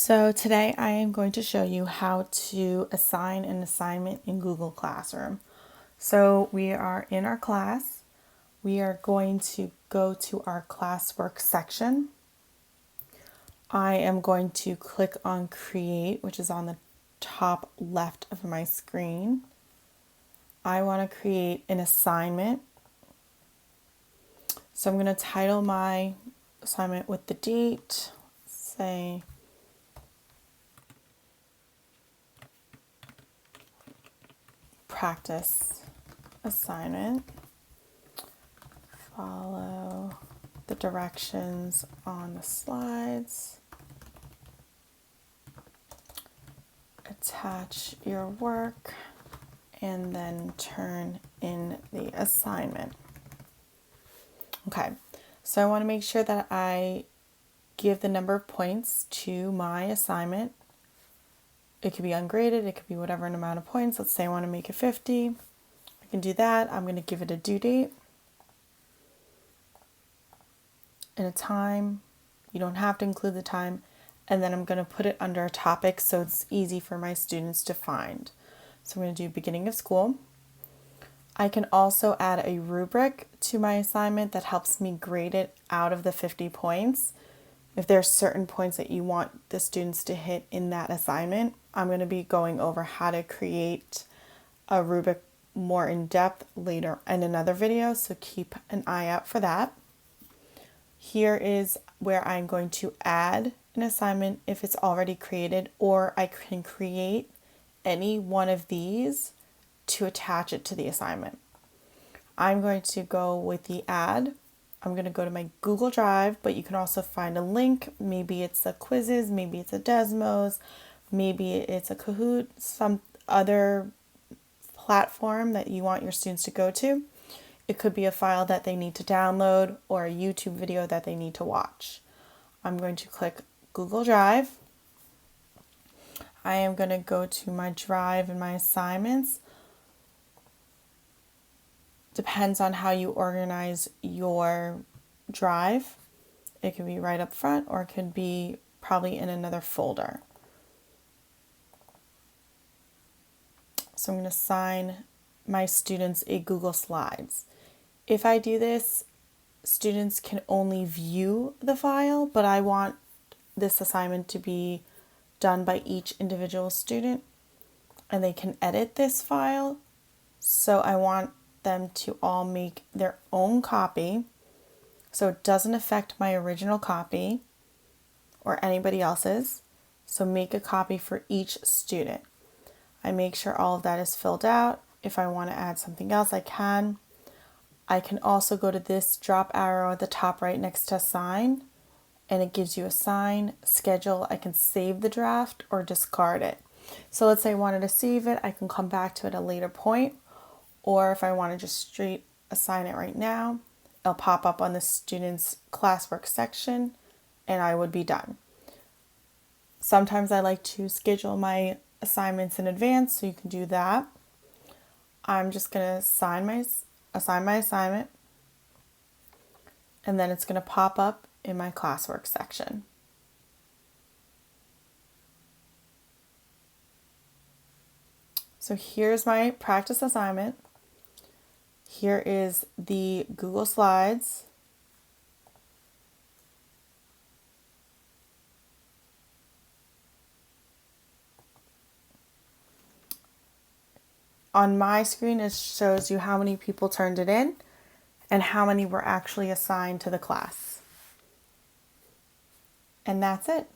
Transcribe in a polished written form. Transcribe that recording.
So today I am going to show you how to assign an assignment in Google Classroom. So we are in our class. We are going to go to our classwork section. I am going to click on Create, which is on the top left of my screen. I want to create an assignment. So I'm going to title my assignment with the date, say practice assignment. Follow the directions on the slides. Attach your work and then turn in the assignment. Okay, so I want to make sure that I give the number of points to my assignment. It could be ungraded, it could be whatever amount of points. Let's say I want to make it 50. I can do that. I'm going to give it a due date and a time. You don't have to include the time. And then I'm going to put it under a topic so it's easy for my students to find. So I'm going to do beginning of school. I can also add a rubric to my assignment that helps me grade it out of the 50 points. If there are certain points that you want the students to hit in that assignment, I'm going to be going over how to create a rubric more in depth later in another video, so keep an eye out for that. Here is where I'm going to add an assignment if it's already created, or I can create any one of these to attach it to the assignment. I'm going to go with the add. I'm going to go to my Google Drive, but you can also find a link. Maybe it's a quizzes, maybe it's a Desmos, maybe it's a Kahoot, some other platform that you want your students to go to. It could be a file that they need to download or a YouTube video that they need to watch. I'm going to click Google Drive. I am going to go to my drive and my assignments. Depends on how you organize your drive. It could be right up front or it could be probably in another folder. So I'm going to assign my students a Google Slides. If I do this, students can only view the file, but I want this assignment to be done by each individual student and they can edit this file. So I want them to all make their own copy so it doesn't affect my original copy or anybody else's. So make a copy for each student. I make sure all of that is filled out. If I want to add something else, I can. I can also go to this drop arrow at the top right next to assign, and it gives you assign, schedule. I can save the draft or discard it. So let's say I wanted to save it, I can come back to it at a later point. Or if I want to just straight assign it right now, it'll pop up on the student's classwork section and I would be done. Sometimes I like to schedule my assignments in advance, so you can do that. I'm just going to assign my assignment, and then it's going to pop up in my classwork section. So here's my practice assignment. Here is the Google Slides. On my screen, it shows you how many people turned it in and how many were actually assigned to the class. And that's it.